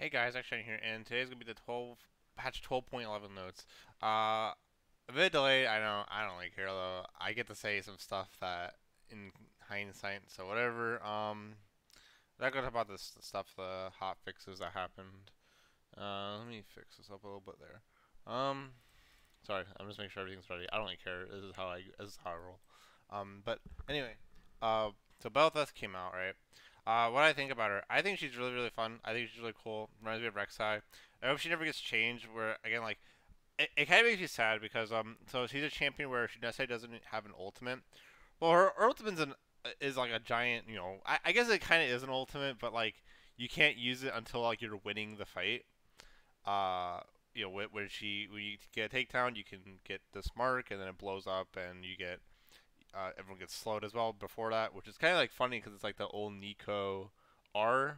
Hey guys, XJ9 here, and today's gonna be the patch 12.11 notes. Uh, a bit delayed, I know. I don't really care though. I get to say some stuff that, in hindsight, so whatever. That goes about this the stuff, the hot fixes that happened. Let me fix this up a little bit there. Um, Sorry, I'm just making sure everything's ready. I don't really care. This is how I roll. But anyway, uh, so Bel'Theth came out, right? What I think about her, I think she's really, really fun. I think she's really cool. Reminds me of Rek'Sai. I hope she never gets changed. Where again, like, it kind of makes me sad because so she's a champion where she necessarily doesn't have an ultimate. Well, her ultimate's is like a giant. I guess it kind of is an ultimate, but like you can't use it until like you're winning the fight. Uh, when you get a takedown, you can get this mark, and then it blows up, and you get everyone gets slowed as well before that, which is kind of like funny because it's like the old Nico R.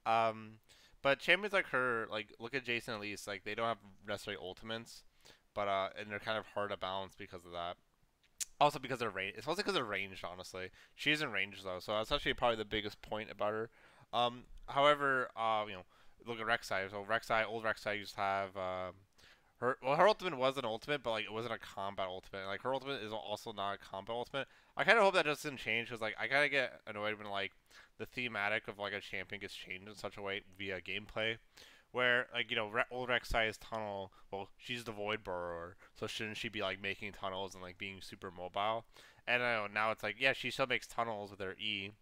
um, but champions like her, like look at Jason at least, like they don't have necessarily ultimates, but and they're kind of hard to balance because of that. Also because of range, it's mostly because of range. Honestly, she isn't range though, so that's actually probably the biggest point about her. However, look at Rek'Sai. So Rek'Sai, old Rek'Sai used to have her ultimate was an ultimate, but like it wasn't a combat ultimate. Like her ultimate is also not a combat ultimate. I kind of hope that doesn't change because like I kind of get annoyed when like the thematic of like a champion gets changed in such a way via gameplay, where like old Rek'Sai's tunnel. Well, she's the Void Burrower, so shouldn't she be like making tunnels and like being super mobile? And I know now it's like yeah, she still makes tunnels with her E,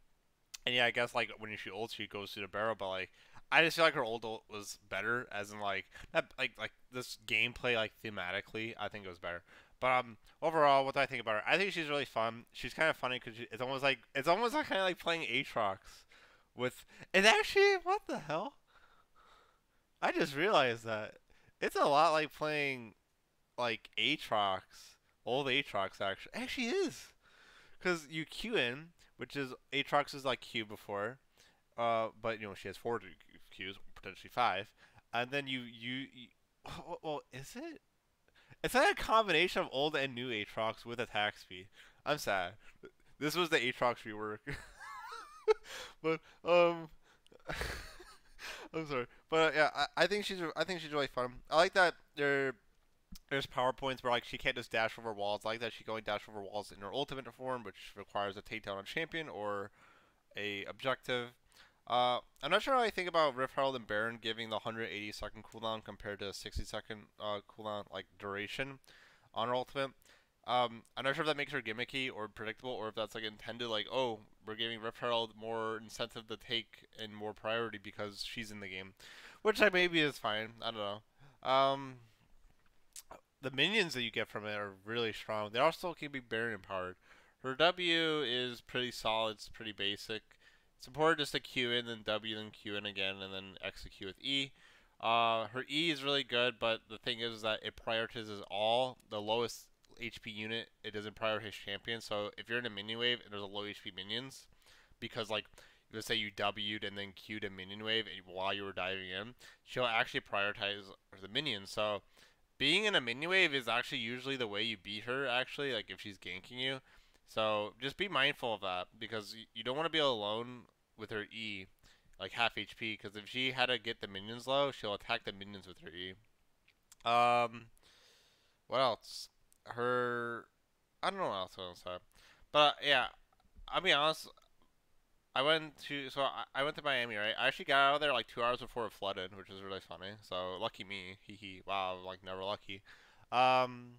and yeah, I guess like when she ults, she goes through the barrel, but like I just feel like her ult was better, as in like not like this gameplay like thematically. I think it was better. But overall, what do I think about her? I think she's really fun. She's kind of funny because it's almost like kind of like playing Aatrox with. It's actually what the hell? I just realized that it's a lot like playing like Aatrox, old Aatrox actually. Actually is because you Q in, which is Aatrox is like Q before. But she has four Qs, potentially five, and then you well, is it? It's like a combination of old and new Aatrox with attack speed. I'm sad. This was the Aatrox rework, but I'm sorry, but yeah, I think she's really fun. I like that there's power points where like she can't just dash over walls. I like that she can only dash over walls in her ultimate form, which requires a takedown on champion or a objective. I'm not sure how I think about Rift Herald and Baron giving the 180-second cooldown compared to a 60-second cooldown like duration on her ultimate. I'm not sure if that makes her gimmicky or predictable, or if that's like intended, like oh, we're giving Rift Herald more incentive to take and more priority because she's in the game, which like maybe is fine. I don't know. The minions that you get from it are really strong. They are still keeping Baron empowered. Her W is pretty solid. It's pretty basic. It's important just to Q in, then W, then Q in again, and then execute with E. Her E is really good, but the thing is that it prioritizes all the lowest HP unit. It doesn't prioritize champions. So if you're in a minion wave and there's a low HP minions, because like let's say you W'd and then Q'd a minion wave while you were diving in, she'll actually prioritize the minions. So being in a mini wave is actually usually the way you beat her, actually, like if she's ganking you. So just be mindful of that because you don't want to be alone with her E, like half HP, because if she had to get the minions low, she'll attack the minions with her E. Um, what else? Her, I don't know what else I want to say. But yeah, I'll be honest, I went to Miami, right? I actually got out of there like 2 hours before it flooded, which was really funny. So lucky me, hee hee. Wow, like never lucky. Um,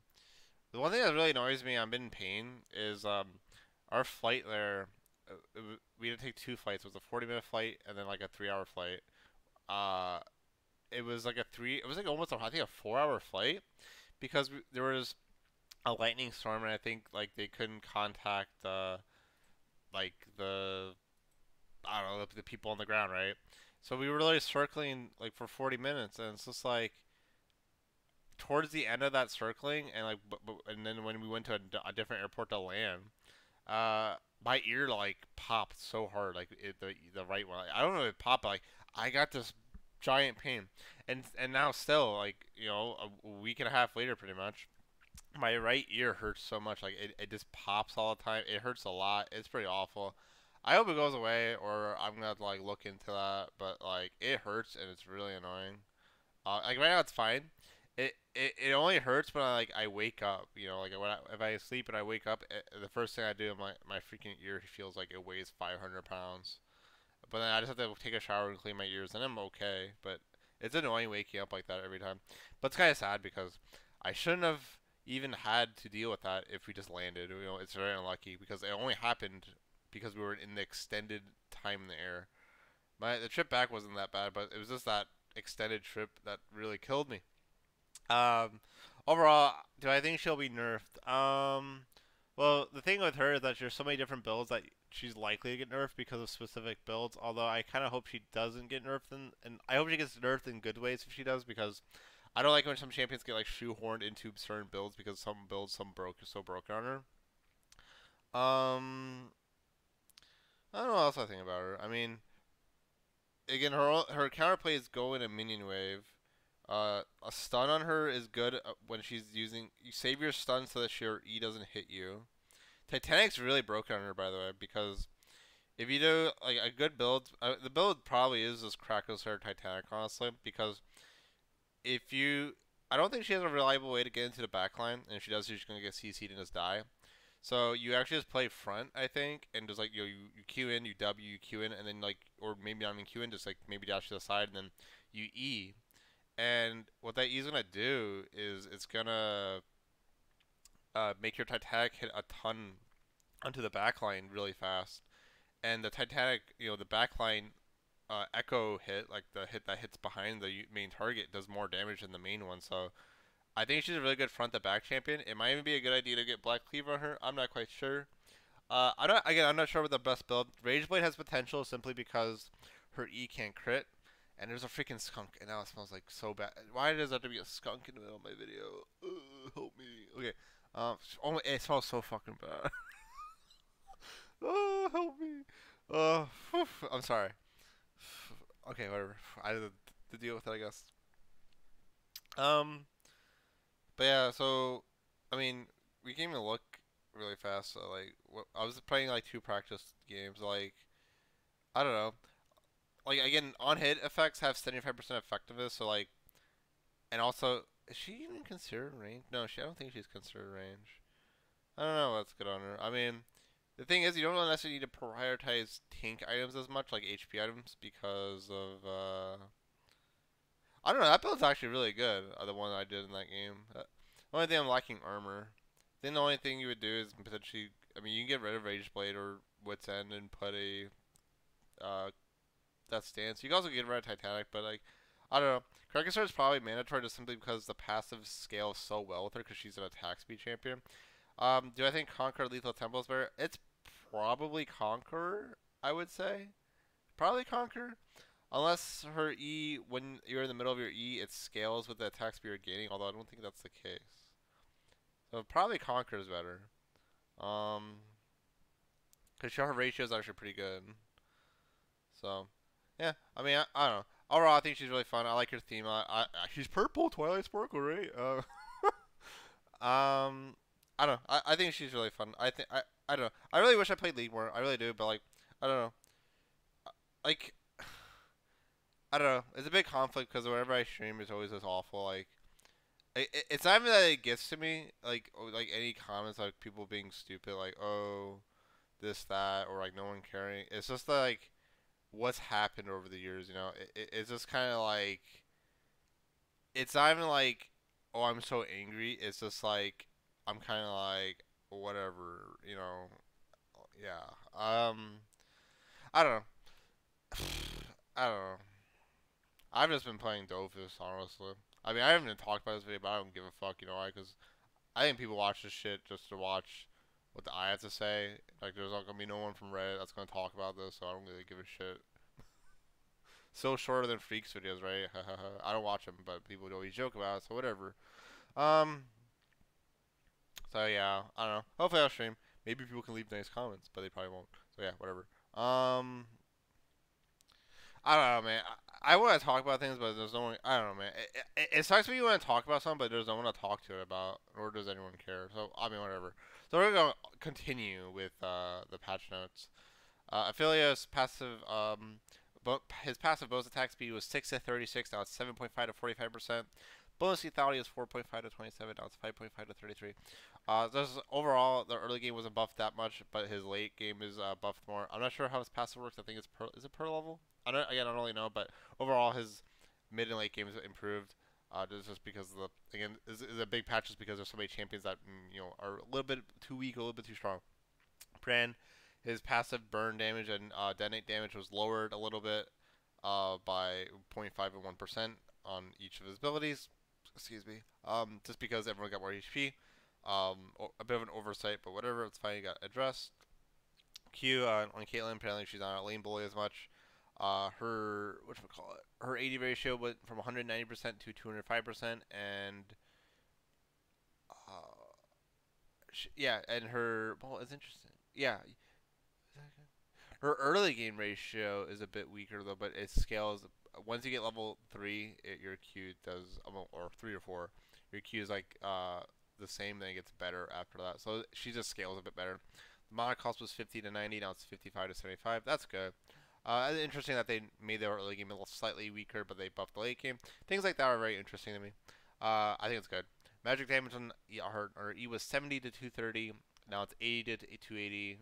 the one thing that really annoys me, I'm in pain, is our flight there. We had to take two flights. It was a 40-minute flight and then like a 3-hour flight. Uh, it was like a three. It was like almost I think a 4-hour flight because there was a lightning storm and I think like they couldn't contact like the I don't know the people on the ground, right? So we were literally circling like for 40 minutes, and it's just like towards the end of that circling, and like, and then when we went to a different airport to land, my ear like popped so hard, like the right one. I don't know if it popped, but like I got this giant pain, and now still like a week and a half later, pretty much, my right ear hurts so much, like it just pops all the time. It hurts a lot. It's pretty awful. I hope it goes away, or I'm gonna have to like look into that. But like, it hurts and it's really annoying. Like right now it's fine. It only hurts when I wake up. You know, like if I sleep and I wake up, the first thing I do, my freaking ear feels like it weighs 500 pounds. But then I just have to take a shower and clean my ears, and I'm okay. But it's annoying waking up like that every time. But it's kind of sad because I shouldn't have even had to deal with that if we just landed. You know, it's very unlucky because it only happened because we were in the extended time in the air. The trip back wasn't that bad, but it was just that extended trip that really killed me. Um, Overall, do I think she'll be nerfed? Well, the thing with her is that there's so many different builds that she's likely to get nerfed because of specific builds. Although I kind of hope she doesn't get nerfed, and I hope she gets nerfed in good ways if she does, because I don't like when some champions get like shoehorned into certain builds because some builds some broke so broken on her. Um, I don't know what else I think about her. I mean, again, her counterplay is go in a minion wave. A stun on her is good when she's using. You save your stun so that your E doesn't hit you. Titanic's really broken on her, by the way, because if you do like a good build, the build probably is just Krako's her Titanic, honestly, because if you, I don't think she has a reliable way to get into the backline, and if she does, she's gonna get CC'd and just die. So you actually just play front, I think, and just like you Q in, you W, you Q in, and then like, or maybe not even Q in, just like maybe dash to the side, and then you E. And what that E is gonna do is it's gonna make your Titanic hit a ton onto the backline really fast. And the Titanic, the backline echo hit, like the hit that hits behind the main target, does more damage than the main one. So I think she's a really good front to back champion. It might even be a good idea to get Black Cleaver on her. I'm not quite sure. I'm not sure what the best build. Rageblade has potential simply because her E can't crit. And there's a freaking skunk, and now it smells like so bad. Why does there have to be a skunk in the middle of my video? Help me. Okay. Oh, it smells so fucking bad. Oh, help me. I'm sorry. Okay, whatever. I had to deal with it, I guess. Um, but yeah, so I mean, we can even look really fast. So, like, I was playing like two practice games. Like, I don't know. Like again, on hit effects have 75% effectiveness. So like, and also, is she even considered range? No, I don't think she's considered range. I don't know what's good on her. I mean, the thing is, you don't necessarily need to prioritize tank items as much, like HP items, because of I don't know. That build's actually really good. The one I did in that game. The only thing I'm lacking armor. Then the only thing you would do is potentially, I mean, you can get rid of Rage Blade or Wit's End and put a that stance. You can also get rid of Titanic, but like, I don't know. Rek'sai is probably mandatory just simply because the passive scales so well with her because she's an attack speed champion. Do I think Conqueror Lethal Tempo is better? It's probably Conqueror, I would say. Probably Conqueror. Unless her E, when you're in the middle of your E, it scales with the attack speed you're gaining, although I don't think that's the case. So probably Conqueror is better. Because her ratio is actually pretty good. So, yeah, I mean, I don't know. Overall, I think she's really fun. I like her theme. She's purple, Twilight Sparkle, right? I don't know. I think she's really fun. I don't know. I really wish I played League more. I really do, but like, I don't know. Like, I don't know. It's a big conflict because whenever I stream, it's always this awful. Like, it's not even that it gets to me. Like any comments, like people being stupid, like oh, this that, or like no one caring. It's just like what's happened over the years. It's just kind of like it's not even like oh I'm so angry. It's just like I'm kind of like whatever. Yeah. I don't know. I don't know. I've just been playing Dofus, honestly. I mean, I haven't even talked about this video, but I don't give a fuck, you know why? Because I think people watch this shit just to watch what I have to say. Like, there's not gonna be no one from Reddit that's gonna talk about this, so I don't really give a shit. So shorter than Freaks videos, right? I don't watch them, but people always joke about it, so whatever. Um, so yeah, I don't know. Hopefully I'll stream. Maybe people can leave nice comments, but they probably won't. So yeah, whatever. I don't know, man. I want to talk about things, but there's no one. I don't know, man. It sucks when you want to talk about something, but there's no one to talk to it about, nor does anyone care. So I mean, whatever. So we're gonna continue with the patch notes. Aphelios passive his passive bonus attack speed was 6 to 36. Now it's 7.5 to 45%. Bonus lethality is 4.5 to 27. Now it's 5.5 to 33. Overall, the early game wasn't buffed that much, but his late game is buffed more. I'm not sure how his passive works. I think it's is it per level? I don't really know, but overall his mid and late games improved. Just because of the again is a big patch just because there's so many champions that are a little bit too weak, a little bit too strong. Pran, his passive burn damage and detonate damage was lowered a little bit by zero point 0.5 and 1% on each of his abilities. Excuse me. Just because everyone got more HP. A bit of an oversight, but whatever. It's fine. Got addressed. Q on Caitlyn. Apparently, she's not a lane bully as much. Her her AD ratio went from 190% to 205%, and yeah, and her it's interesting. Yeah, her early game ratio is a bit weaker though, but it scales. Once you get level 3, your Q does, or 3 or 4, your Q is like the same, then it gets better after that. So she just scales a bit better. The mana cost was 50 to 90, now it's 55 to 75. That's good. It's interesting that they made their early game a little slightly weaker, but they buffed the late game. Things like that are very interesting to me. I think it's good. Magic damage on her E was 70 to 230. Now it's 80 to 280.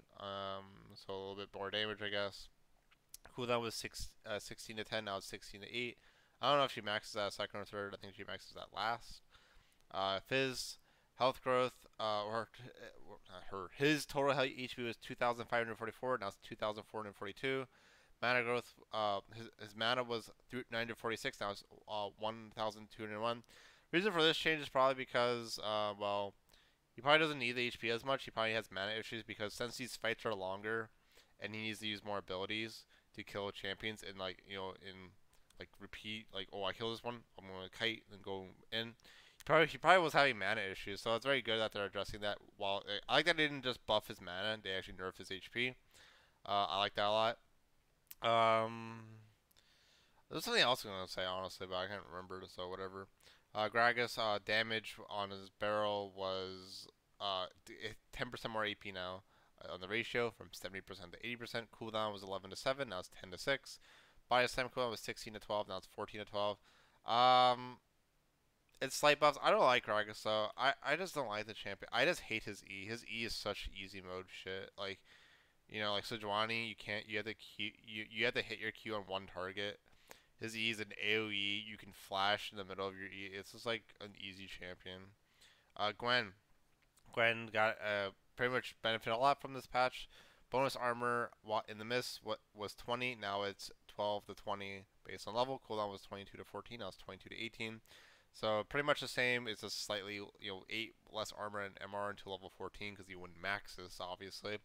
So a little bit more damage, I guess. Cooldown was 16 to 10. Now it's 16 to 8. I don't know if she maxes that second or third. I think she maxes that last. Fizz, health growth, his total health HP was 2,544. Now it's 2,442. Mana growth, his mana was 946. Now it's 1,201. Reason for this change is probably because, well, he probably doesn't need the HP as much. He probably has mana issues because since these fights are longer, and he needs to use more abilities to kill champions and repeat, oh, I kill this one, I'm gonna kite and go in. He probably was having mana issues, so it's very good that they're addressing that. While I like that they didn't just buff his mana, they actually nerfed his HP. I like that a lot. There's something else I'm gonna say honestly, but I can't remember, so whatever. Gragas damage on his barrel was 10% more AP now on the ratio from 70% to 80%. Cooldown was 11 to 7, now it's 10 to 6. Bias time cooldown was 16 to 12, now it's 14 to 12. It's slight buffs. I don't like Gragas though. I just don't like the champion. I just hate his E. His E is such easy mode shit. Like like Sejuani, you have to you have to hit your Q on one target. His E is an AoE. You can flash in the middle of your E. It's just like an easy champion. Gwen. Gwen got pretty much benefited a lot from this patch. Bonus armor in the mist was 20. Now it's 12 to 20 based on level. Cooldown was 22 to 14. Now it's 22 to 18. So pretty much the same. It's just slightly 8 less armor and MR until level 14 because you wouldn't max this obviously.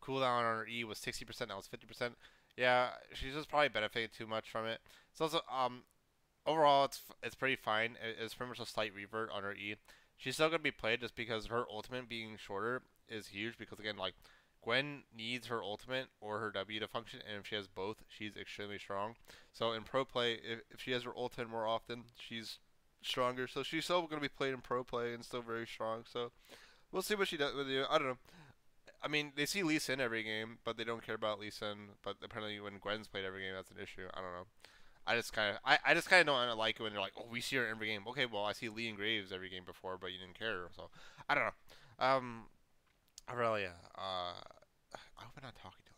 Cooldown on her E was 60%. Now it's 50%. Yeah, she's just probably benefiting too much from it. So also, overall, it's pretty fine. It's pretty much a slight revert on her E. She's still gonna be played just because her ultimate being shorter is huge. Because again, like Gwen needs her ultimate or her W to function, and if she has both, she's extremely strong. So in pro play, if she has her ultimate more often, she's stronger. So she's still gonna be played in pro play and still very strong. So we'll see what she does with you. I don't know. I mean, they see Lee Sin every game, but they don't care about Lee Sin. But apparently, when Gwen's played every game, that's an issue. I don't know. I just kind of don't like it when they're like, oh, we see her every game. Okay, well, I see Lee and Graves every game before, but you didn't care. So I don't know. Aurelia. I hope I'm not talking too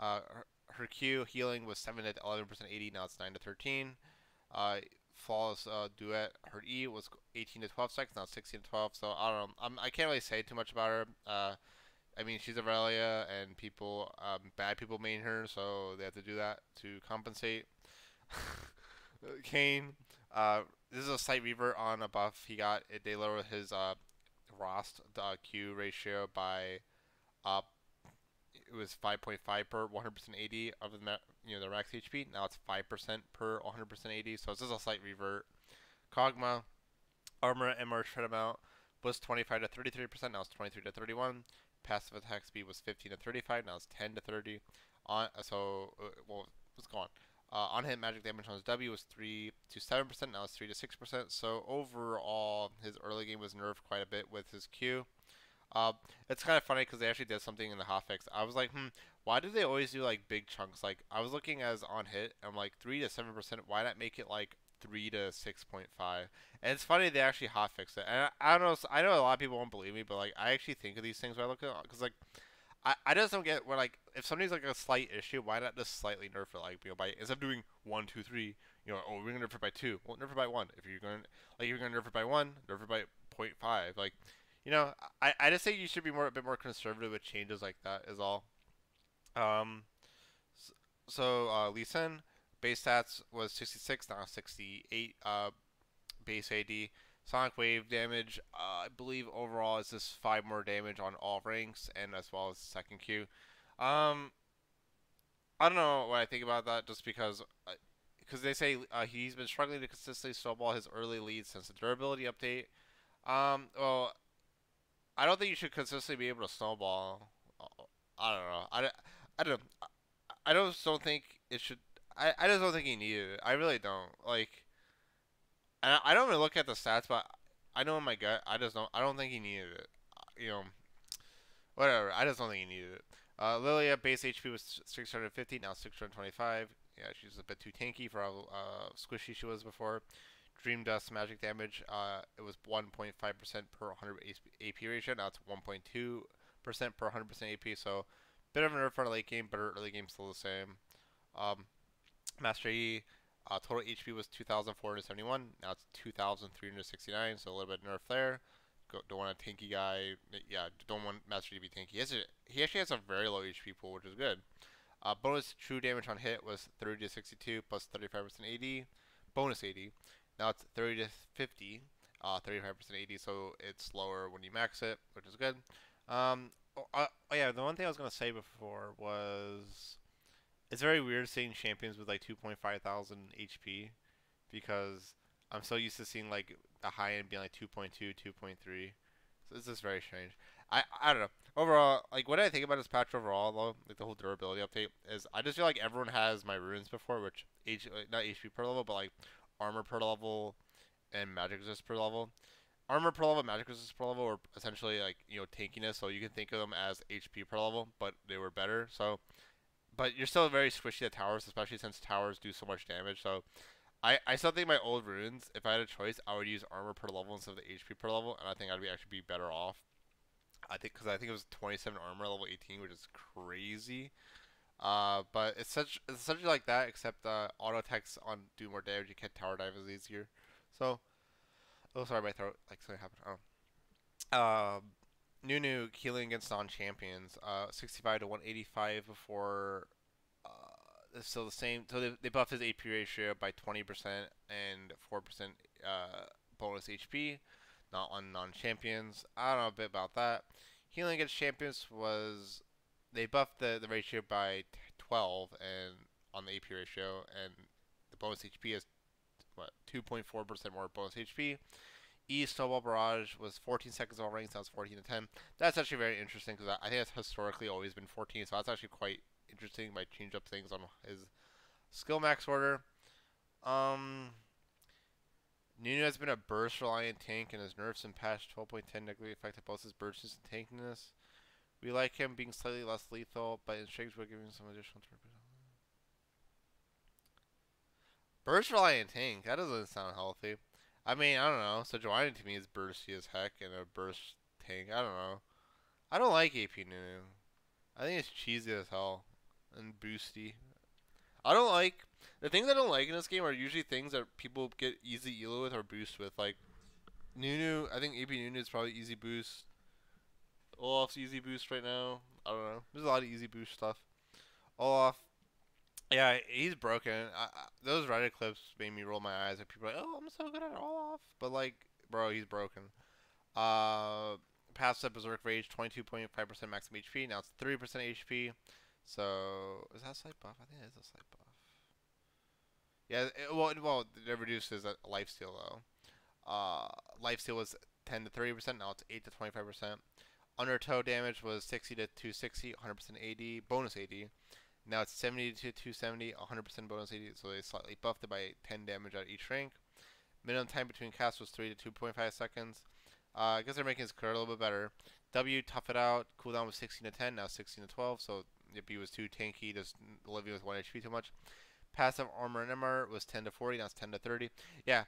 loud. Her Q healing was 7 to 11% 80. Now it's 9 to 13. Flawless duet. Her E was 18 to 12 seconds. Now it's 16 to 12. So I don't know. I can't really say too much about her. I mean, she's Aurelia, and bad people main her, so they have to do that to compensate. Kane, this is a slight revert on a buff he got. They lowered his Rost Q ratio by it was 5.5 per 100% AD of the the max HP. Now it's 5% per 100% AD, so it's just a slight revert. Kog'Maw, armor and MR shred amount was 25 to 33%. Now it's 23 to 31. Passive attack speed was 15 to 35. Now it's 10 to 30. Let's go on. On hit magic damage on his W was 3 to 7%. Now it's 3 to 6%. So overall, his early game was nerfed quite a bit with his Q. Uh, it's kind of funny because they actually did something in the hotfix. I was like, why do they always do like big chunks? Like I was looking as on hit, I'm like 3 to 7%. Why not make it like 3 to 6.5? And it's funny they actually hotfix it. And I don't know. I know a lot of people won't believe me, but like I actually think of these things when I look at it because like I just don't get where like if somebody's like a slight issue, why not just slightly nerf it like by instead of doing 1, 2, 3, oh we're gonna nerf it by 2, well nerf it by 1. If you're gonna nerf it by 1, nerf it by 0.5. Like, I just think you should be a bit more conservative with changes like that is all. Um, Lee Sin base stats was 66, now 68. Base AD. Sonic Wave damage, I believe overall is just 5 more damage on all ranks and as well as second Q. Um, I don't know what I think about that just because they say he's been struggling to consistently snowball his early leads since the durability update. Well, I don't think you should consistently be able to snowball. I don't know. I don't know. I don't think it should. I just don't think he needed it. I really don't. Like, and I don't really look at the stats, but I know in my gut, I just don't. I don't think he needed it. You know, whatever. I just don't think he needed it. Lilia base HP was 650, now 625. Yeah, she's a bit too tanky for how squishy she was before. Dream Dust magic damage, it was 1.5% per 100 AP ratio. Now it's 1.2% per 100% AP. So bit of a nerf for the late game, but her early game still the same. Um, Master E, total HP was 2,471. Now it's 2,369. So a little bit nerf there. Don't want a tanky guy. Yeah, don't want Master E to be tanky. He actually has a very low HP pool, which is good. Bonus true damage on hit was 30 to 62 plus 35% AD. Bonus AD. Now it's 30 to 50, 35% AD, so it's lower when you max it, which is good. Yeah, the one thing I was going to say before was it's very weird seeing champions with like 2.5 thousand HP because I'm so used to seeing like a high end being like 2.2, 2.3. So this is very strange. I don't know. Overall, like what I think about this patch overall though, like the whole durability update is I just feel like everyone has my runes before, which not HP per level, but like armor per level and magic resist per level. Armor per level, magic resist per level were essentially like tankiness, so you can think of them as HP per level, but they were better. So, but you're still very squishy at towers, especially since towers do so much damage. So I still think my old runes, if I had a choice, I would use armor per level instead of the HP per level, and I think I'd actually be better off. Because I think it was 27 armor level 18, which is crazy. But it's such like that, except auto attacks on do more damage. You can't tower dive as easier. So, oh sorry, my throat like something happened. Nunu healing against non-champions. 65 to 185 before. It's still the same. So they buffed his AP ratio by 20% and 4% bonus HP. Not on non-champions. I don't know a bit about that. Healing against champions was they buffed the ratio by 12 and on the AP ratio, and the bonus HP is what 2.4% more bonus HP. E Snowball Barrage was 14 seconds all ranks. Now it's 14 to 10. That's actually very interesting because I think it's historically always been 14, so that's actually quite interesting. Might change up things on his skill max order. Nunu has been a burst reliant tank, and his nerfs in patch 12.10 negatively affected both his bursts and tankiness. We like him being slightly less lethal, but in strength we're giving some additional turn. Burst reliant tank? That doesn't sound healthy. I mean, I don't know. Sejuani to me is bursty as heck and a burst tank. I don't know. I don't like AP Nunu. I think it's cheesy as hell and boosty. I don't like the things I don't like in this game are usually things that people get easy elo with or boost with. Like Nunu, I think AP Nunu is probably easy boost. Olaf's easy boost right now. I don't know. There's a lot of easy boost stuff. Olaf, yeah, he's broken. Those Reddit clips made me roll my eyes. Like people are like, oh, I'm so good at Olaf, but like, bro, he's broken. Passive Berserk Rage, 22.5% maximum HP. Now it's 3% HP. So is that a slight buff? I think it is a slight buff. Yeah, well, it reduces lifesteal though. Lifesteal was 10 to 30%. Now it's 8 to 25%. Undertow damage was 60 to 260, 100% AD, bonus AD. Now it's 70 to 270, 100% bonus AD. So they slightly buffed it by 10 damage at each rank. Minimum time between casts was 3 to 2.5 seconds. I guess they're making his career a little bit better. W, tough it out. Cooldown was 16 to 10, now 16 to 12. So if he was too tanky, just living with 1 HP too much. Passive armor and MR was 10 to 40, now it's 10 to 30. Yeah,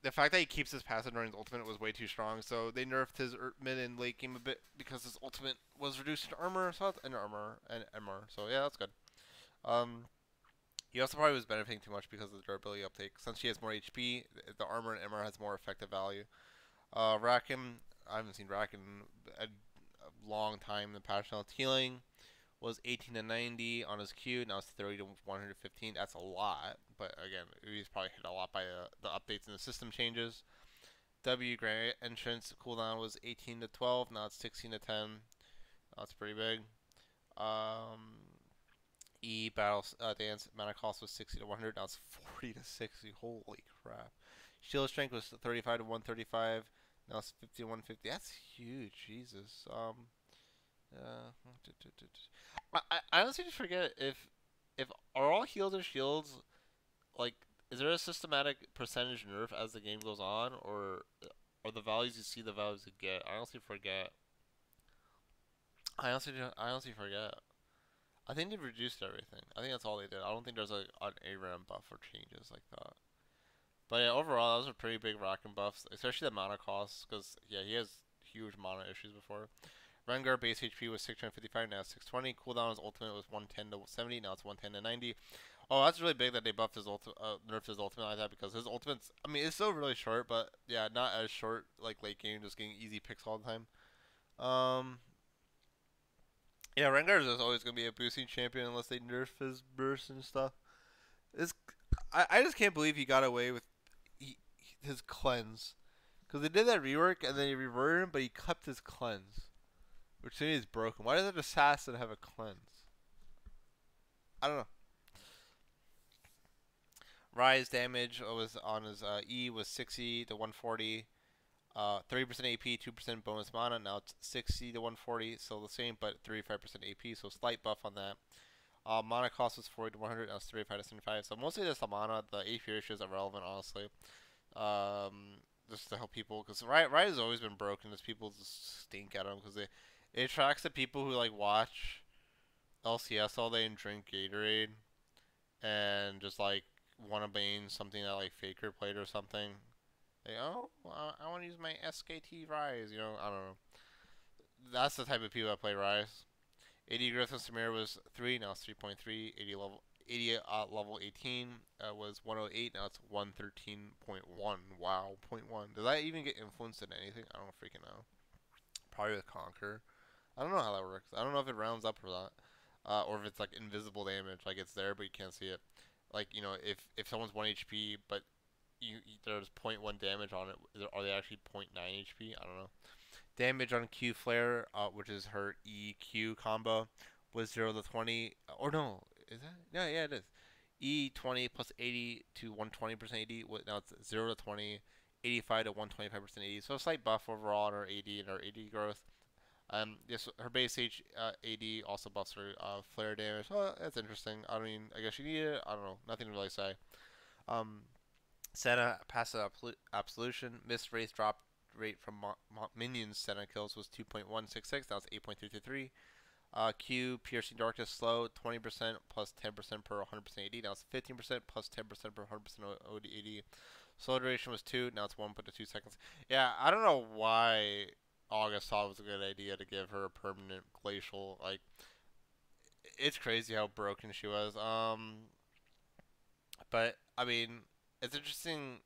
the fact that he keeps his passive during his ultimate was way too strong, so they nerfed his mid and late game a bit because his ultimate was reduced to armor, and armor and MR. So yeah, that's good. Um, he also probably was benefiting too much because of the durability uptake. Since he has more HP, the armor and MR has more effective value. Rackham, I haven't seen Rackham in a long time. The patch notes healing was 18 to 90 on his Q. Now it's 30 to 115. That's a lot, but again, he's probably hit a lot by the updates and the system changes. W Grand Entrance cooldown was 18 to 12. Now it's 16 to 10. That's pretty big. Um, E Battle Dance mana cost was 60 to 100. Now it's 40 to 60. Holy crap. Shield Strength was 35 to 135. Now it's 50 to 150. That's huge. Jesus. I honestly just forget if are all heals or shields, like, is there a systematic percentage nerf as the game goes on, or are the values you see the values you get? I honestly forget. I honestly forget. I think they've reduced everything. I think that's all they did. I don't think there's an ARAM buff or changes like that. But yeah, overall, those are pretty big Rackham buffs, especially the mana costs, because yeah, he has huge mana issues before. Rengar base HP was 655, now it's 620. Cooldown his ultimate was 110 to 70, now it's 110 to 90. Oh, that's really big that they buffed his nerfed his ultimate like that, because his ultimate's, I mean, it's still really short, but yeah, not as short like late game, just getting easy picks all the time. Um, yeah, Rengar is always gonna be a boosting champion unless they nerf his burst and stuff. It's, I just can't believe he got away with his cleanse, because they did that rework and then he reverted him, but he kept his cleanse. Which to me is broken. Why does an assassin have a cleanse? I don't know. Rise damage was on his E was 60 to 140. 30% AP, 2% bonus mana. Now it's 60 to 140, still the same, but 35% AP, so slight buff on that. Mana cost was 40 to 100, now it's 35 to 75. So mostly just the mana. The AP ratio is irrelevant, honestly. Just to help people, because Rise has always been broken. Just people just stink at him because it attracts the people who like watch LCS all day and drink Gatorade and just like want to bane something that like Faker played or something. They, oh, well, I want to use my SKT Rise. You know, I don't know. That's the type of people that play Rise. 80 Griffin Samir was 3, now it's 3.3. 80 level 18 was 108, now it's 113.1. Wow, point 1. Does that even get influenced in anything? I don't freaking know. Probably with Conquer. I don't know how that works. I don't know if it rounds up or not. Or if it's like invisible damage, like it's there but you can't see it. Like, you know, if someone's 1 HP but there's point 0.1 damage on it, are they actually 0.9 HP? I don't know. Damage on Q Flare, which is her EQ combo, was 0 to 20. Or no, is that? Yeah, it is. E20 plus 80 to 120% AD. Now it's 0 to 20, 85 to 125% AD. So a slight buff overall on her AD and her AD growth. Yes, her base AD also buffs her flare damage. Oh, that's interesting. I mean, I guess you need it. I don't know. Nothing to really say. Senna passive absolution. Miss race drop rate from minions Senna kills was 2.166. Now it's 8.323. Q piercing darkness slow 20% plus 10% per 100% AD. Now it's 15% plus 10% per 100% AD. Slow duration was 2. Now it's 1.2 seconds. Yeah, I don't know why August thought it was a good idea to give her a permanent glacial. Like, it's crazy how broken she was. But I mean, it's interesting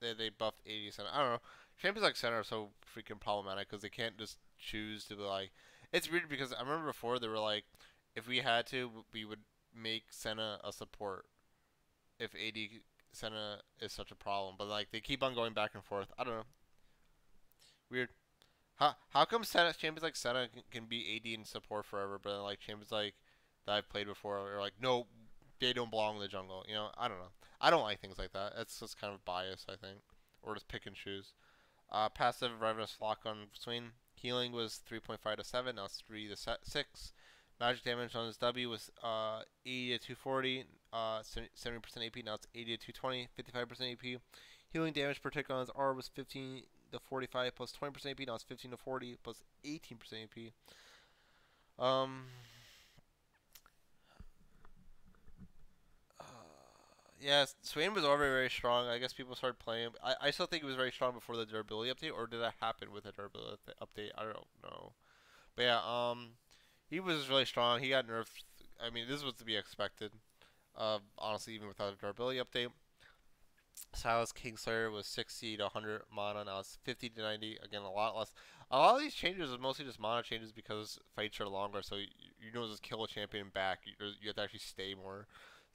that they buffed 80 Center. I don't know. Champions like Center are so freaking problematic because they can't just choose to be like. It's weird because I remember before they were like, if we had to, we would make Senna a support. If AD Senna is such a problem, but like they keep on going back and forth. I don't know. Weird. How come champions like Senna can be AD and support forever, but then, like champions like that I've played before are like, no, they don't belong in the jungle. You know, I don't know. I don't like things like that. It's just kind of bias, I think, or just pick and choose. Passive Revenus Lock on Swing. Healing was 3.5 to 7. Now it's 3 to 6. Magic damage on his W was 80 to 240. 70% AP. Now it's 80 to 220. 55% AP. Healing damage per tick on his R was 15 to 45 plus 20% AP. Now it's 15 to 40 plus 18% AP. Um, uh, yeah, Swain was already very strong. I guess people started playing. I still think it was very strong before the durability update, or did that happen with the durability update? I don't know. But yeah, he was really strong. He got nerfed. I mean, this was to be expected. Honestly, even without a durability update. Silas Kingslayer was 60 to 100 mana. Now it's 50 to 90. Again, a lot less. A lot of these changes are mostly just mana changes because fights are longer. So you don't just kill a champion back. You have to actually stay more.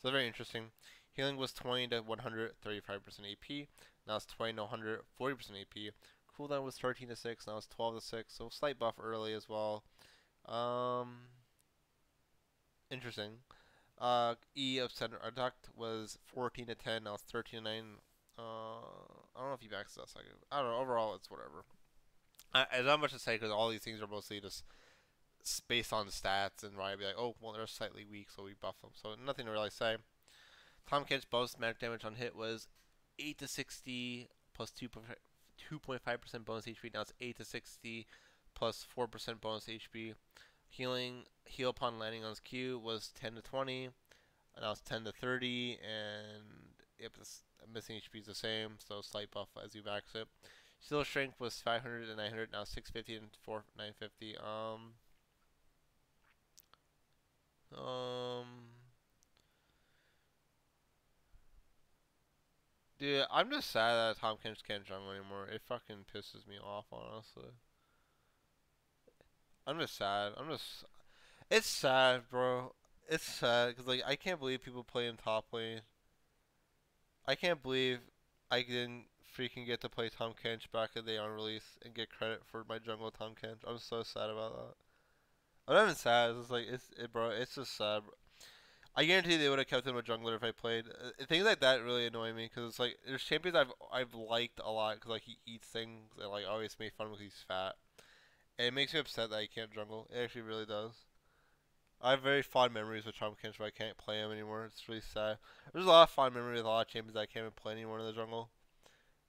So very interesting. Healing was 20 to 100, 35% AP. Now it's 20 to 100, 40% AP. Cooldown was 13 to 6. Now it's 12 to 6. So slight buff early as well. Um, interesting. E of center adduct was 14 to 10. Now it's 13 to 9. I don't know if he backs us. I don't know. Overall, it's whatever. There's not much to say because all these things are mostly just based on stats and right. Be like, oh, well, they're slightly weak, so we buff them. So nothing to really say. Tomcat's bonus magic damage on hit was 8 to 60 plus 2.5% bonus HP. Now it's 8 to 60 plus 4% bonus HP. Heal upon landing on his Q was 10 to 20. Now it's 10 to 30, and yep, missing HP is the same, so slight buff as you max it. Steel strength was 500 and 900, now 650 and 950. Um, Dude, I'm just sad that Tom Kench can't jungle anymore. It fucking pisses me off, honestly. I'm just sad. It's sad, bro. It's sad because like I can't believe people play in top lane. I can't believe I didn't freaking get to play Tom Kench back in the day on release and get credit for my jungle Tom Kench. I'm so sad about that. I'm not even sad. It's just like bro. It's just sad. I guarantee they would have kept him a jungler if I played. Things like that really annoy me because it's like there's champions I've liked a lot because like he eats things and like always make fun because he's fat. And it makes me upset that he can't jungle. It actually really does. I have very fond memories with Tom Kench, but I can't play him anymore. It's really sad. There's a lot of fond memories with a lot of champions that I can't even play anymore in the jungle.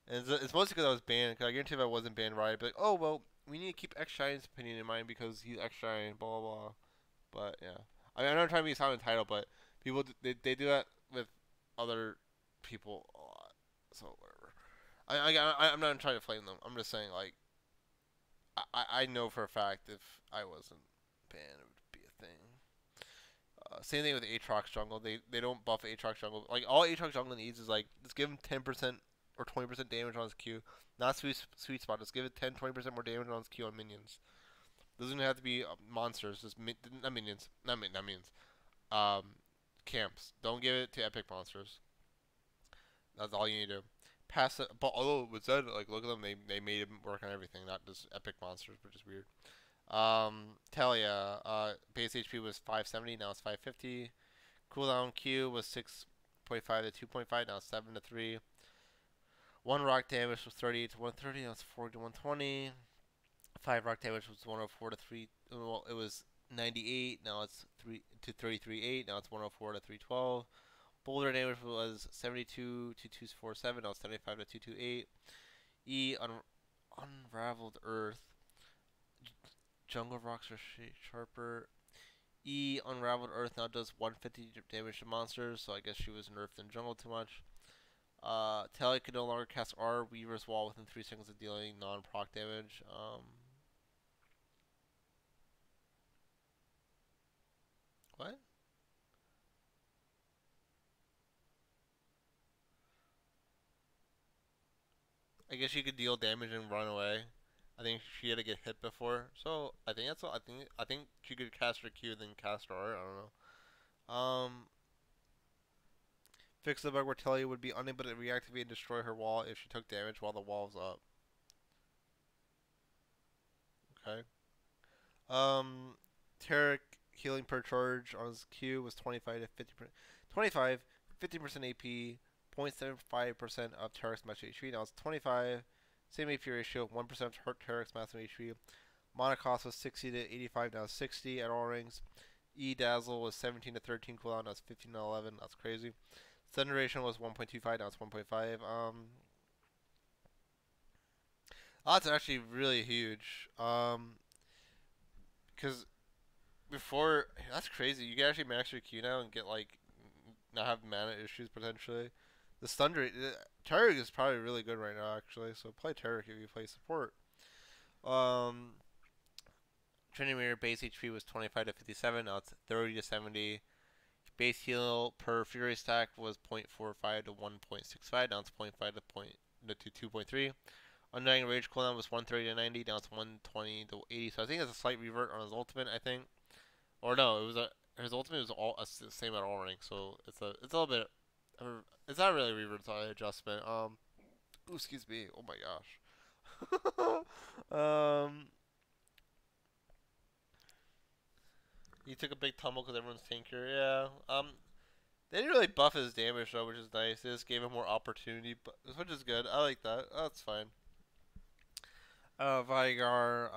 And it's mostly because I was banned. Because I guarantee if I wasn't banned, right, I'd be like, oh well, we need to keep XJ9's opinion in mind because he's XJ, blah blah blah. But yeah, I mean, I'm not trying to be sound entitled, but people they do that with other people a lot. So whatever. I'm not trying to flame them. I'm just saying like I know for a fact if I wasn't banned, it would be a thing. Same thing with Aatrox Jungle. They don't buff Aatrox Jungle. Like all Aatrox Jungle needs is like just give him 10% or 20% damage on his Q. Not sweet spot. Just give it 10-20% more damage on his Q on minions. Doesn't have to be monsters. Just not minions. Not minions. Um, camps. Don't give it to epic monsters. That's all you need to do. Pass it. But although it was said, like look at them, they made it work on everything, not just epic monsters, which is weird. Talia, base HP was 570, now it's 550. Cooldown Q was 6.5 to 2.5, now it's 7 to 3. One rock damage was 38 to 130, now it's 40 to 120. 5 rock damage was 104 to 3. Well, it was 98, now it's 3 to 33.8, now it's 104 to 312. Boulder damage was 72 to 247, now it's 75 to 228. Unraveled Earth. Jungle rocks are sharper. Unraveled Earth now does 150 damage to monsters, so I guess she was nerfed in jungle too much. Talia can no longer cast R Weaver's Wall within 3 seconds of dealing non-proc damage. What? I guess she could deal damage and run away. I think she had to get hit before, so I think that's all. I think she could cast her Q then cast R. I don't know. Fix the bug where Talia would be unable to reactivate and destroy her wall if she took damage while the wall was up. Okay. Um, Tarek healing per charge on his Q was 25 to 50%. 25, 50% AP, 0.75% of Tarek's max HP. Now it's 25, same AP ratio, 1% of Tarek's maximum HP. Mana cost was 60 to 85, now it's 60 at all rings. Dazzle was 17 to 13 cooldown, now it's 15 to 11, that's crazy. Stun duration was 1.25, now it's 1.5. Oh, that's actually really huge. Because before that's crazy. You can actually max your Q now and get like not have mana issues potentially. The stun rate, Taric is probably really good right now actually. So play Taric if you play support. Um, Trinity base HP was 25 to 57. Now it's 30 to 70. Base heal per Fury stack was 0.45 to 1.65. Now it's 0.5 to 2.3. Undying Rage cooldown was 130 to 90. Now it's 120 to 80. So I think it's a slight revert on his ultimate. I think, or no, it was his ultimate was all the same at all ranks. So it's a little bit. It's not really a revert. It's an adjustment. Ooh, excuse me. Oh my gosh. He took a big tumble because everyone's tanker. Yeah. They didn't really buff his damage though, which is nice. They just gave him more opportunity, which is good. I like that. Oh, that's fine. Vigar,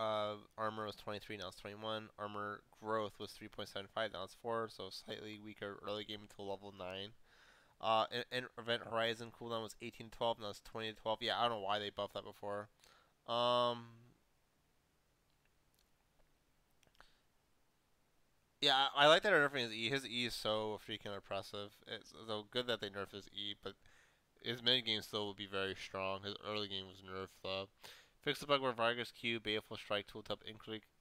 armor was 23, now it's 21. Armor growth was 3.75, now it's 4, so slightly weaker early game until level 9. And Event Horizon cooldown was 18 to 12, now it's 20 to 12. Yeah, I don't know why they buffed that before. Yeah, I like that they're nerfing his E. His E is so freaking impressive. It's so good that they nerfed his E, but his mid game still will be very strong. His early game was nerfed though. Fix the bug where Vigar's Q, Baleful Strike tooltip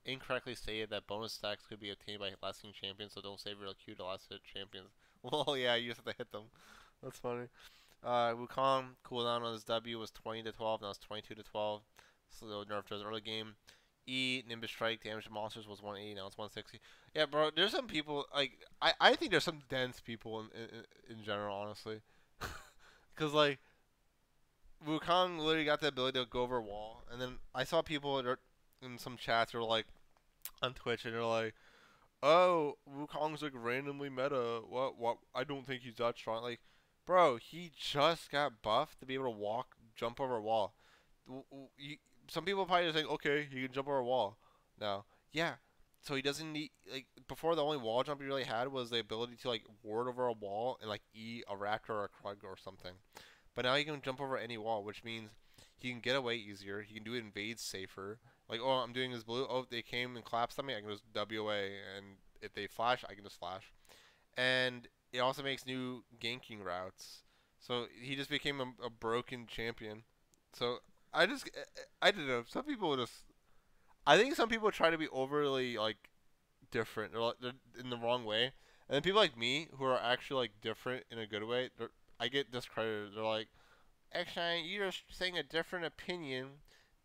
incorrectly stated that bonus stacks could be obtained by lasting champions, so don't save your Q to last hit champions. Well, yeah, you just have to hit them. That's funny. Wukong cooldown on his W was 20 to 12, now it's 22 to 12. So nerfed his early game. E, Nimbus Strike, damage to monsters was 180, now it's 160. Yeah, bro, there's some people, like, I think there's some dense people in general, honestly. Because, like, Wukong literally got the ability to go over a wall, and then I saw people in some chats who were like on Twitch, and they're like, "Oh, Wukong's like randomly meta. What? I don't think he's that strong." Like, bro, he just got buffed to be able to jump over a wall. Some people probably just think, okay, he can jump over a wall now. Yeah, so he doesn't need like before. The only wall jump he really had was the ability to like ward over a wall and like eat a raptor or a krug or something. But now he can jump over any wall, which means he can get away easier. He can do invades safer. Like, oh, I'm doing this blue. Oh, they came and collapsed on me. I can just W away, and if they flash, I can just flash. And it also makes new ganking routes. So he just became a broken champion. So I don't know. Some people just, I think some people try to be overly like different. They're in the wrong way. And then people like me who are actually like different in a good way, I get discredited. They're like, XJ, you're just saying a different opinion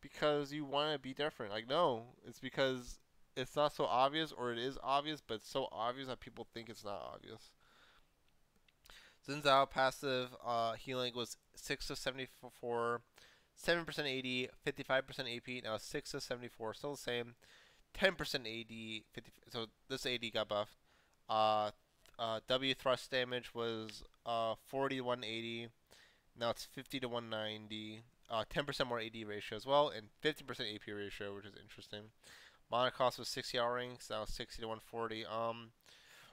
because you want to be different. Like, no, it's because it's not so obvious, or it is obvious, but it's so obvious that people think it's not obvious. Xin Zhao passive healing was 6 of 74, 7% AD, 55% AP. Now 6 of 74, still the same. 10% AD, 50. So this AD got buffed. W thrust damage was 40 to 180. Now it's 50 to 190. 10% more AD ratio as well, and 50% AP ratio, which is interesting. Mana cost was 60 R ranks, now 60 to 140.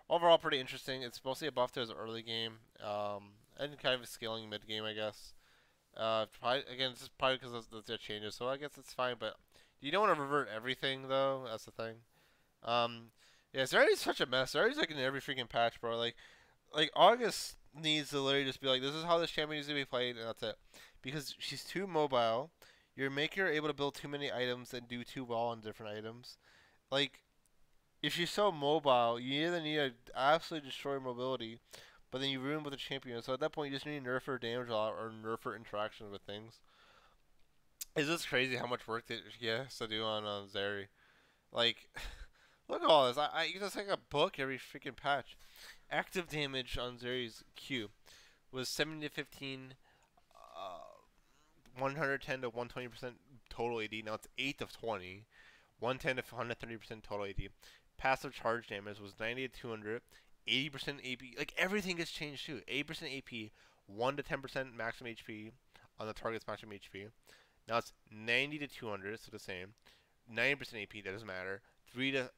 Overall pretty interesting. It's mostly a buff to his early game, and kind of a scaling mid game, I guess. Again, this is probably because of the changes, so I guess it's fine. But you don't want to revert everything, though. That's the thing. Yeah, Zeri's such a mess. Zeri's like in every freaking patch, bro. Like August needs to literally just be like, this is how this champion needs to be played, and that's it. Because she's too mobile. You're making her able to build too many items and do too well on different items. Like, if she's so mobile, you either need to absolutely destroy her mobility, but then you ruin with the champion. So at that point, you just need to nerf her damage a lot or nerf her interactions with things. It's just crazy how much work that she has to do on Zeri. Like, look at all this. I just like a book every freaking patch. Active damage on Zeri's Q was 70 to 15, 110 to 120% total AD. Now it's 8 of 20, 110 to 130% total AD. Passive charge damage was 90 to 200, 80% AP. Like everything gets changed too. 80% AP, 1 to 10% maximum HP on the target's maximum HP. Now it's 90 to 200, so the same. 90% AP, that doesn't matter. 3 to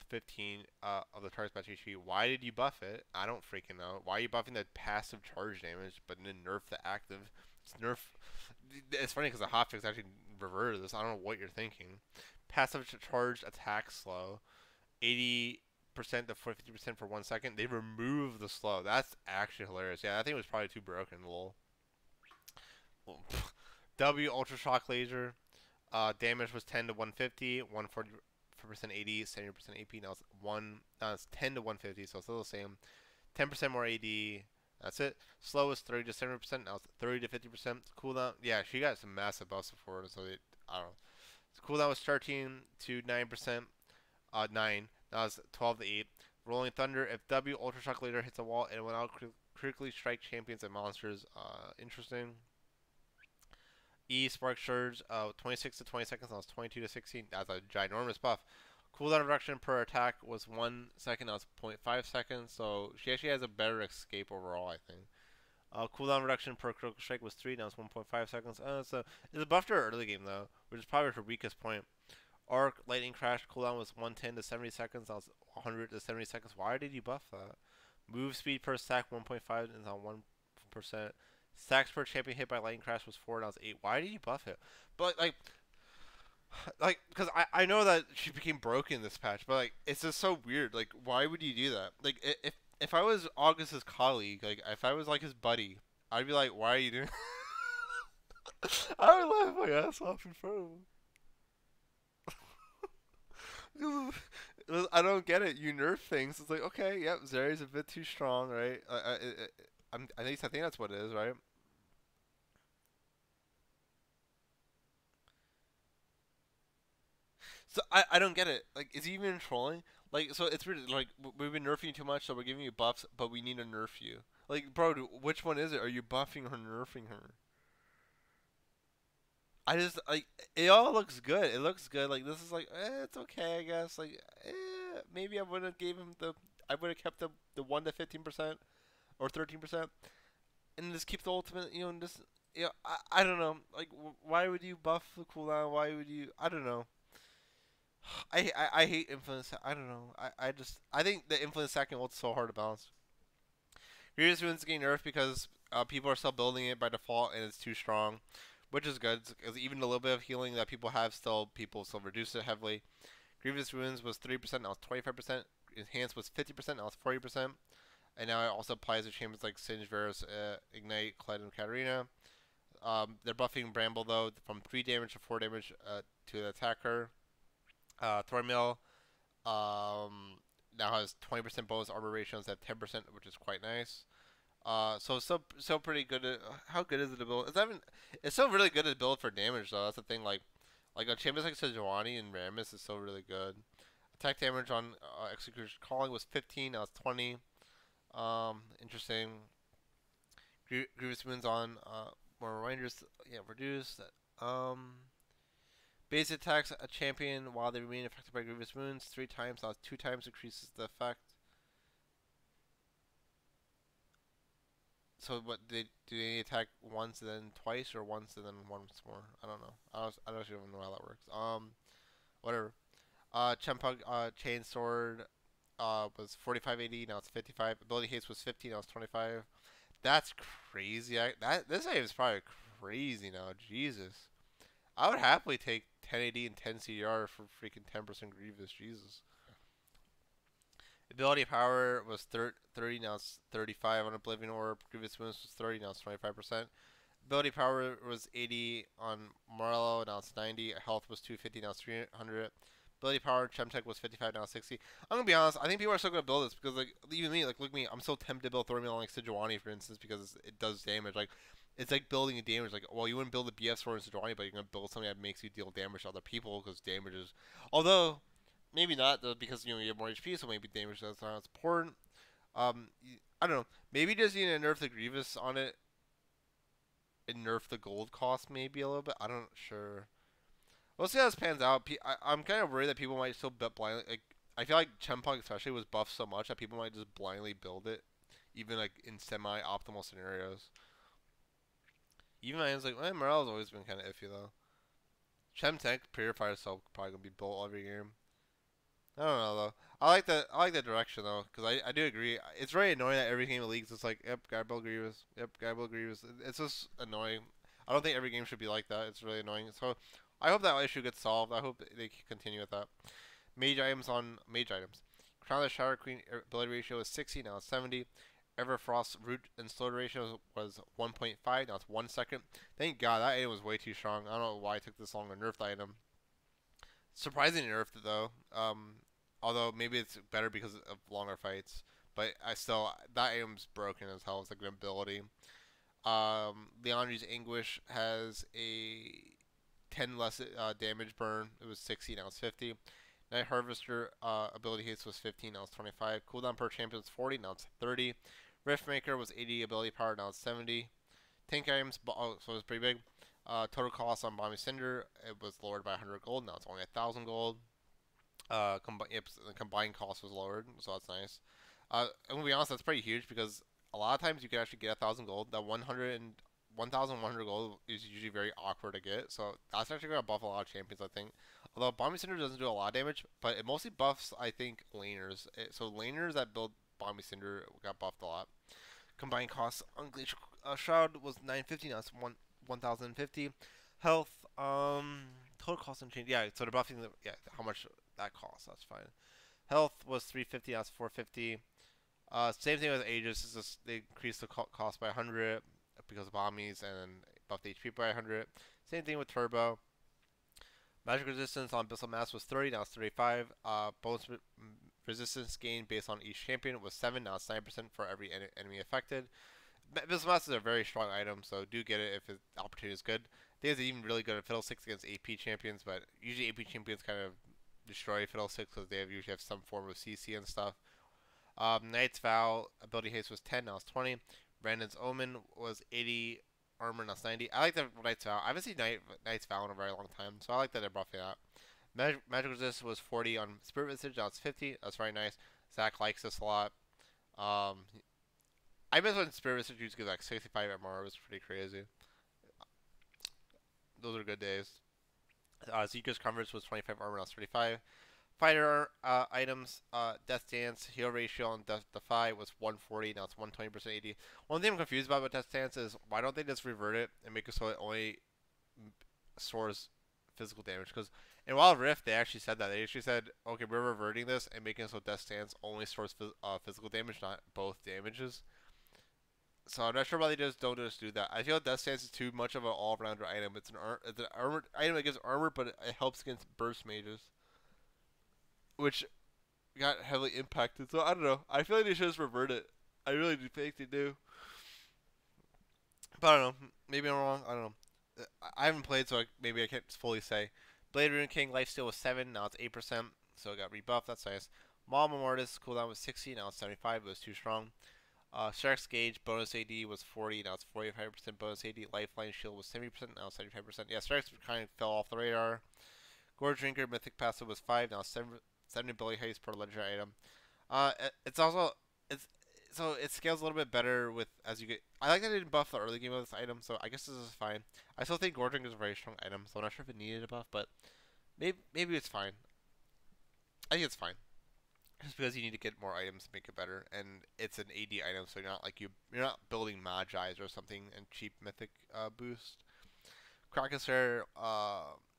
15 of the target's match HP. Why did you buff it? I don't freaking know. Why are you buffing the passive charge damage but then nerf the active? It's nerf. It's funny because the hotfix actually reverted this. I don't know what you're thinking. Passive charged attack slow, 80% to 50% for 1 second. They remove the slow. That's actually hilarious. Yeah, I think it was probably too broken. Lol. W Ultra Shock Laser. Damage was 10 to 150, 140% AD, 70% AP. Now it's it's 10 to 150, so it's still the same. 10% more AD. That's it. Slow is 30 to 70%. Now it's 30 to 50%. Cooldown. Yeah, she got some massive buffs before, so I don't know. Cooldown was 13 to 9%. 9. Now it's 12 to 8. Rolling Thunder. If W Ultra Shock Laser hits a wall, it will now critically strike champions and monsters. Interesting. E Spark Surge, 26 to 20 seconds. Now it's 22 to 16. That's a ginormous buff. Cooldown reduction per attack was 1 second. Now it's 0.5 seconds. So she actually has a better escape overall, I think. Cooldown reduction per critical strike was 3. Now it's 1.5 seconds. So it's a buff to her early game though, which is probably her weakest point. Arc Lightning Crash cooldown was 110 to 70 seconds. Now it's 100 to 70 seconds. Why did you buff that? Move speed per stack 1.5 is on 1%. Stacks per champion hit by Lightning Crash was 4. Now it's 8. Why did you buff it? But because I know that she became broken this patch, but it's just so weird. Why would you do that? If I was August's colleague, if I was his buddy, I'd be like, why are you doing? I would laugh my ass off in front of him. I don't get it. You nerf things. It's like, okay, yep, Zeri's a bit too strong, right? At least I think that's what it is, right? So I don't get it. Is he even trolling? So it's weird. We've been nerfing you too much, so we're giving you buffs, but we need to nerf you. Bro, which one is it? Are you buffing or nerfing her? I just it all looks good. It looks good. This is it's okay, I guess. Maybe I would have gave him I would have kept the 1 to 15% or 13%, and just keep the ultimate. And just I don't know. Why would you buff the cooldown? Why would you? I don't know. I hate influence. I don't know. I think the influence second ult's so hard to balance. Grievous Rune's getting nerfed because people are still building it by default and it's too strong, which is good because even a little bit of healing that people have people still reduce it heavily. Grievous Runes was 3%, now it's 25%. Enhanced was 50%, now it's 40%. And now it also applies to champions like Singe, Varus, Ignite, Clyde, and Katarina. They're buffing Bramble though from 3 damage to 4 damage to the attacker. Thornmill now has 20% bonus armor ratio instead of 10%, which is quite nice. So still pretty good. How good is it to build? It's still really good to build for damage though. That's the thing. Like a champions like Sejuani and Rammus is still really good. Attack damage on Execution Calling was 15. Now it's 20. Interesting. Grievous Wounds on more reminders. Yeah, reduced. Base attacks a champion while they remain affected by Grievous Wounds 3 times. Now 2 times increases the effect. So what do they attack once and then twice, or once and then once more? I don't know. I don't even know how that works. Whatever. Chempug Chain Sword was 4580. Now it's 55. Ability haste was 50. Now it's 25. That's crazy. This item is probably crazy now. Jesus. I would happily take 1080 and 10 CR for freaking 10% Grievous. Jesus. Ability power was 30, now it's 35 on Oblivion Orb. Grievous Wounds was 30, now it's 25%. Ability power was 80 on Marlowe, now it's 90. Health was 250, now it's 300. Ability power, Chemtech was 55, now it's 60. I'm gonna be honest, I think people are still gonna build this because, even me, look at me, I'm so tempted to build Thormiel on Sejuani, for instance, because it does damage. It's like building a damage. Well, you wouldn't build a BF sword in Sejuani, but you're gonna build something that makes you deal damage to other people because damage is. Although, maybe not though, because you have more HP, so maybe damage that's not as important. I don't know. Maybe just need to nerf the Grievous on it and nerf the gold cost maybe a little bit. I'm not sure. We'll see how this pans out. I'm kind of worried that people might still bet blindly. I feel like Chempunk especially was buffed so much that people might just blindly build it, even in semi-optimal scenarios. Even I was Morale's always been kind of iffy though. Chemtech Purifier itself probably gonna be built every game. I don't know though. I like the direction though, because I do agree. It's very annoying that every game of Leagues it's like, yep, gotta build Grievous. Yep, gotta build Grievous. It's just annoying. I don't think every game should be like that. It's really annoying. So I hope that issue gets solved. I hope they continue with that. Mage items on mage items. Crown of the Shower Queen ability ratio is 60, now it's 70. Everfrost root and slaughter ratio was 1.5, now it's 1 second. Thank God, that item was way too strong. I don't know why it took this long to nerf the item. Surprisingly nerfed it though. Although maybe it's better because of longer fights. But I still, that item's broken as hell. It's a good ability. Leandri's Anguish has a 10 less damage burn. It was 60, now it's 50. Night Harvester ability haste was 15, now it's 25. Cooldown per champion was 40, now it's 30. Riftmaker was 80 ability power, now it's 70. Tank items, so it's pretty big. Total cost on Bomby Cinder, it was lowered by 100 gold, now it's only 1,000 gold. Yep, the combined cost was lowered, so that's nice. I'm gonna be honest, that's pretty huge because a lot of times you can actually get 1,000 gold. That 1,100 gold is usually very awkward to get, so that's actually gonna buff a lot of champions, I think. Although Bomby Cinder doesn't do a lot of damage, but it mostly buffs, I think, laners. So laners that build Bomby Cinder got buffed a lot. Combined cost on Glacial Shroud was 950, now it's 1,050. Health, total cost and change. Yeah, so they're buffing how much that costs. That's fine. Health was 350. That's 450. Same thing with Aegis. It's just they increased the cost by 100 because of bombies and buffed the HP by 100. Same thing with Turbo. Magic resistance on Abyssal Mass was 30. Now it's 35. Bonus resistance gain based on each champion was 7. Now it's 9% for every enemy affected. Abyssal Mass is a very strong item, so do get it if the opportunity is good. I think it's even really good at Fiddlesticks against AP champions, but usually AP champions kind of destroy Fiddlesticks because they usually have some form of CC and stuff. Knight's Vow ability haste was 10, now it's 20. Brandon's Omen was 80, armor now it's 90. I like the Knight's Vow. I haven't seen Knight's Vow in a very long time, so I like that they're buffing that. Magic resist was 40 on Spirit Visage, now it's 50. That's very nice. Zach likes this a lot. I miss when Spirit Visage used to get like 65 MR. It was pretty crazy. Those are good days. Zeke's Converse was 25 armor, now it's 35. Fighter items, Death Dance, heal ratio on Defy was 140, now it's 120% AD. One thing I'm confused about with Death Dance is why don't they just revert it and make it so it only stores physical damage? Because in Wild Rift, they actually said that. They actually said, okay, we're reverting this and making it so Death Dance only stores physical damage, not both damages. So I'm not sure why they just don't do that. I feel Death Stance is too much of an all-rounder item. It's an armored item that gives armor, but it helps against burst mages, which got heavily impacted. So I don't know. I feel like they should just revert it. I really do think they do. But I don't know. Maybe I'm wrong. I don't know. I haven't played, so maybe I can't fully say. Blade Rune King lifesteal was 7. Now it's 8%, so it got rebuffed. That's nice. Maul Mortis cooldown was 60. Now it's 75. It was too strong. Shark's Gauge bonus AD was 40, now it's 45% bonus AD. Lifeline Shield was 70%, now 75%. Yeah, Sharks kind of fell off the radar. Gorge Drinker Mythic Passive was 5, now 70 ability haste per legendary item. It's also so it scales a little bit better with as you get. I like that they didn't buff the early game of this item, so I guess this is fine. I still think Gorge Drinker is a very strong item, so I'm not sure if it needed a buff, but maybe it's fine. I think it's fine. Just because you need to get more items to make it better, and it's an AD item, so you're not building Magi's or something and cheap mythic boost. Krakensar,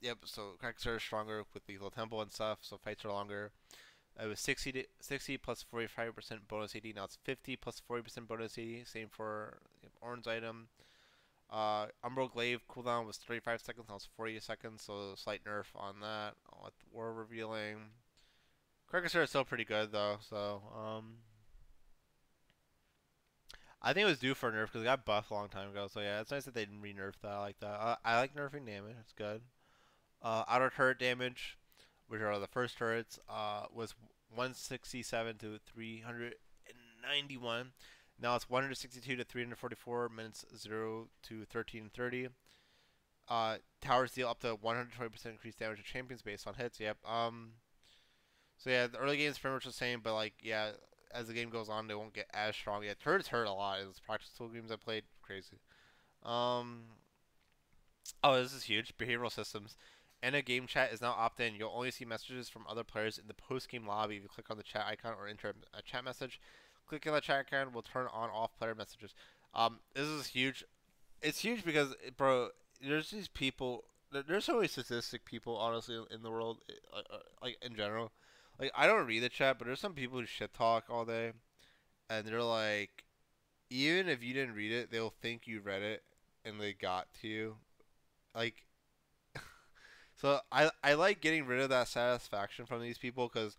yep. So Krakensar is stronger with lethal tempo and stuff, so fights are longer. It was 60 plus 45% bonus AD. Now it's 50 plus 40% bonus AD. Same for orange item. Umbral Glaive cooldown was 35 seconds. Now it's 40 seconds, so slight nerf on that. What we're revealing. Krakensar is still pretty good though, so I think it was due for a nerf because it got buffed a long time ago. So yeah, it's nice that they didn't re-nerf that. I like that. I like nerfing damage. It's good. Outer turret damage, which are the first turrets, was 167 to 391. Now it's 162 to 344. Minutes 0 to 1330. Towers deal up to 120% increased damage to champions based on hits. Yep. So yeah, the early game is pretty much the same, but like yeah, as the game goes on, they won't get as strong. Yeah, turrets hurt a lot. It's practice tool games I played, crazy. Oh, this is huge. Behavioral systems. End of game chat is now opt-in. You'll only see messages from other players in the post-game lobby if you click on the chat icon or enter a chat message. Clicking on the chat icon will turn on off player messages. This is huge. It's huge because, bro, there's these people. There's so many statistic people, honestly, in the world, like in general. Like I don't read the chat, but there's some people who shit talk all day, and they're like, even if you didn't read it, they'll think you read it, and they got to you. Like, so I like getting rid of that satisfaction from these people because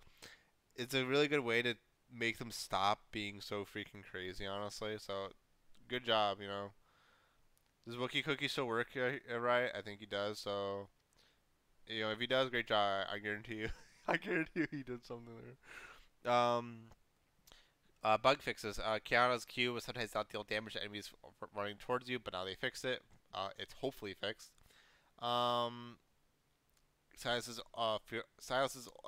it's a really good way to make them stop being so freaking crazy, honestly. So, good job, you know. Does Wookie Cookie still work right? I think he does. So, you know, if he does, great job. I guarantee you. I guarantee you he did something there. Bug fixes. Kiana's Q will sometimes not deal damage to enemies running towards you, but now they fixed it. It's hopefully fixed. Um, Silas's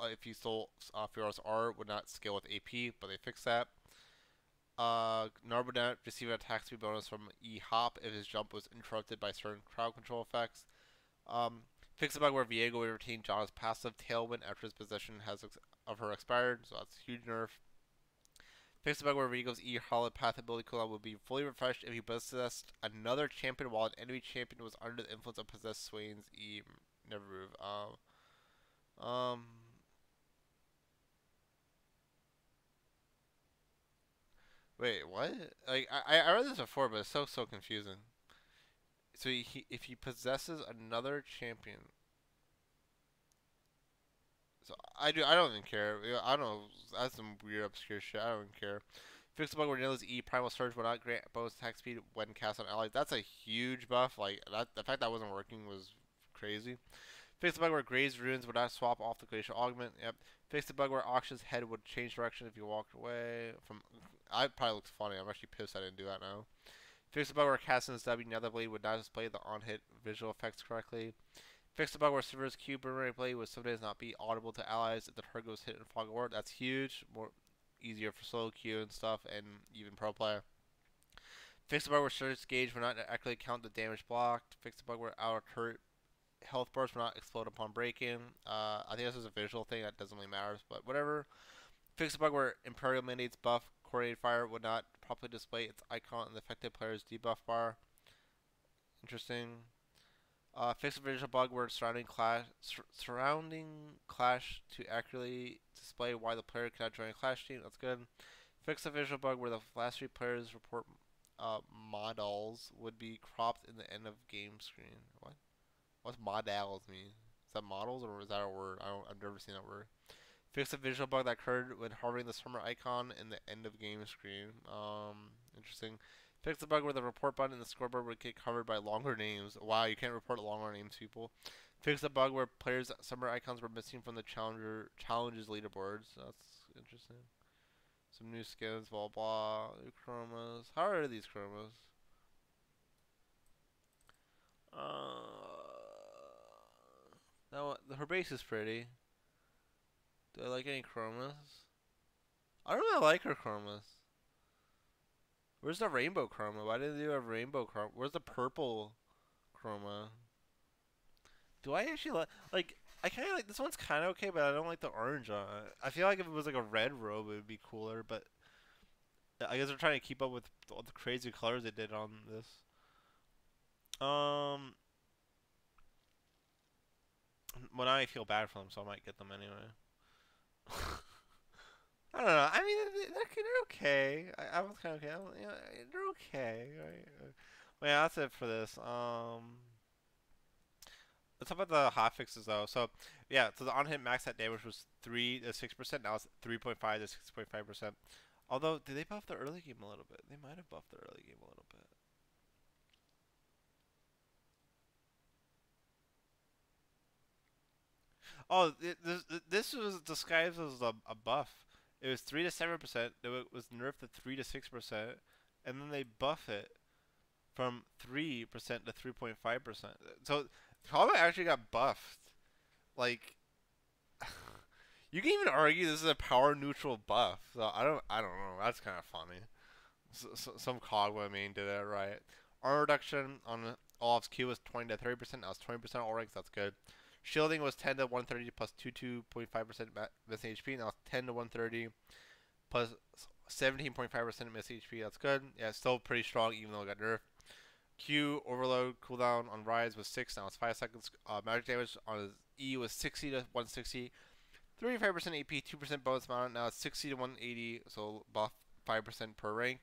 if he stole Fiora's R would not scale with AP, but they fixed that. Narbonet received an attack speed bonus from E Hop if his jump was interrupted by certain crowd control effects. Fix the bug where Viego will retain Janna's passive Tailwind after his possession of her expired, so that's a huge nerf. Fix the bug where Viego's E Hollow Path ability cooldown will be fully refreshed if he possessed another champion while an enemy champion was under the influence of possessed Swain's E. Never move. Um. Wait, what? Like I read this before, but it's so confusing. So if he possesses another champion, so I don't even care. I don't know. That's some weird obscure shit. I don't care. Fix the bug where Nilla's E Primal Surge will not grant bonus attack speed when cast on allies. That's a huge buff. Like that, the fact that wasn't working was crazy. Fix the bug where Gray's Runes would not swap off the Glacial Augment. Yep. Fix the bug where Auction's head would change direction if you walked away from. I probably looks funny. I'm actually pissed I didn't do that now. Fix the bug where Cassin's W Netherblade would not display the on-hit visual effects correctly. Fix the bug where Silver's Q Boomerang Blade would sometimes not be audible to allies if the target was hit in Fog of War. That's huge. More easier for solo queue and stuff, and even pro play. Fix the bug where Surge Gauge would not accurately count the damage blocked. Fix the bug where our turret health bars will not explode upon breaking. I think this is a visual thing that doesn't really matter, but whatever. Fix the bug where Imperial Mandate's buff Coordinated Fire would not properly display its icon in the affected player's debuff bar. Interesting. Fix the visual bug where surrounding clash to accurately display why the player cannot join a clash team. That's good. Fix the visual bug where the last 3 players report models would be cropped in the end of game screen. What? What's models mean? Is that models or is that a word? I've never seen that word. Fix the visual bug that occurred when hovering the summer icon in the end of game screen. Interesting. Fix the bug where the report button in the scoreboard would get covered by longer names. Wow, you can't report longer names, people. Fix the bug where players' summer icons were missing from the challenges leaderboards. That's interesting. Some new skins, blah blah. New chromas. How are these chromas? Now her base is pretty. Do I like any chromas? I don't really like her chromas. Where's the rainbow chroma? Why didn't they do a rainbow chroma? Where's the purple chroma? Do I actually like? I kind of like this one's kind of okay, but I don't like the orange on it. I feel like if it was like a red robe, it would be cooler. But I guess they're trying to keep up with all the crazy colors they did on this. Well, now I feel bad for them, so I might get them anyway. I don't know. I mean, they're okay. I was kind of okay. You know, they're okay. Right? Well, yeah, that's it for this. Let's talk about the hotfixes though. So, yeah, so the on-hit max hit damage was 3 to 6%. Now it's 3.5 to 6.5%. Although, did they buff the early game a little bit? They might have buffed the early game a little bit. Oh, this was disguised as a buff. It was 3 to 7%. It was nerfed to 3 to 6%, and then they buff it from 3% to 3.5%. So Tomcat actually got buffed. Like, you can even argue this is a power neutral buff. So I don't know. That's kind of funny. Some Kog'Maw main did it right. Armor reduction on Olaf's Q was 20 to 30%. Now it's 20% all ranks. That's good. Shielding was 10 to 130 plus 22.5% miss HP. Now it's 10 to 130 plus 17.5% miss HP. That's good. Yeah, it's still pretty strong even though it got nerfed. Q overload cooldown on Rise was 6. Now it's 5 seconds. Magic damage on his E was 60 to 160. 35% AP, 2% bonus amount. Now it's 60 to 180. So buff 5% per rank.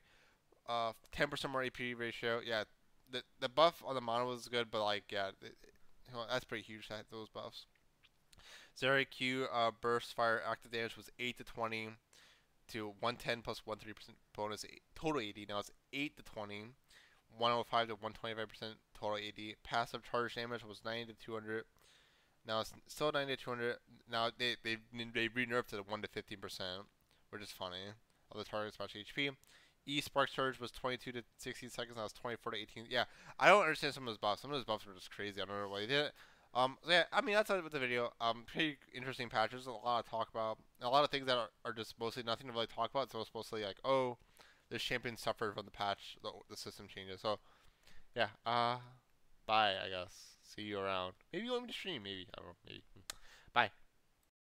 10% more AP ratio. Yeah, the buff on the mono was good, but like yeah, that's pretty huge. Those buffs. Zeri Q burst fire active damage was 8 to 20 to 110 plus 130% bonus total 80. Now it's 8 to 20. 105 to 125% total AD. Passive charge damage was 90 to 200. Now it's still 90 to 200. Now they re-nerfed it to 1 to 15%, which is funny. Other targets match HP. E spark surge was 22 to 16 seconds. Now it's 24 to 18. Yeah, I don't understand some of those buffs. Some of those buffs were just crazy. I don't know why they did it. Yeah, I mean that's it with the video. Pretty interesting patches. A lot to talk about. A lot of things that are just mostly nothing to really talk about. So it's mostly like, oh, this champion suffered from the patch, the system changes. So yeah, bye. I guess. See you around. Maybe you want me to stream. Maybe I don't know. Maybe.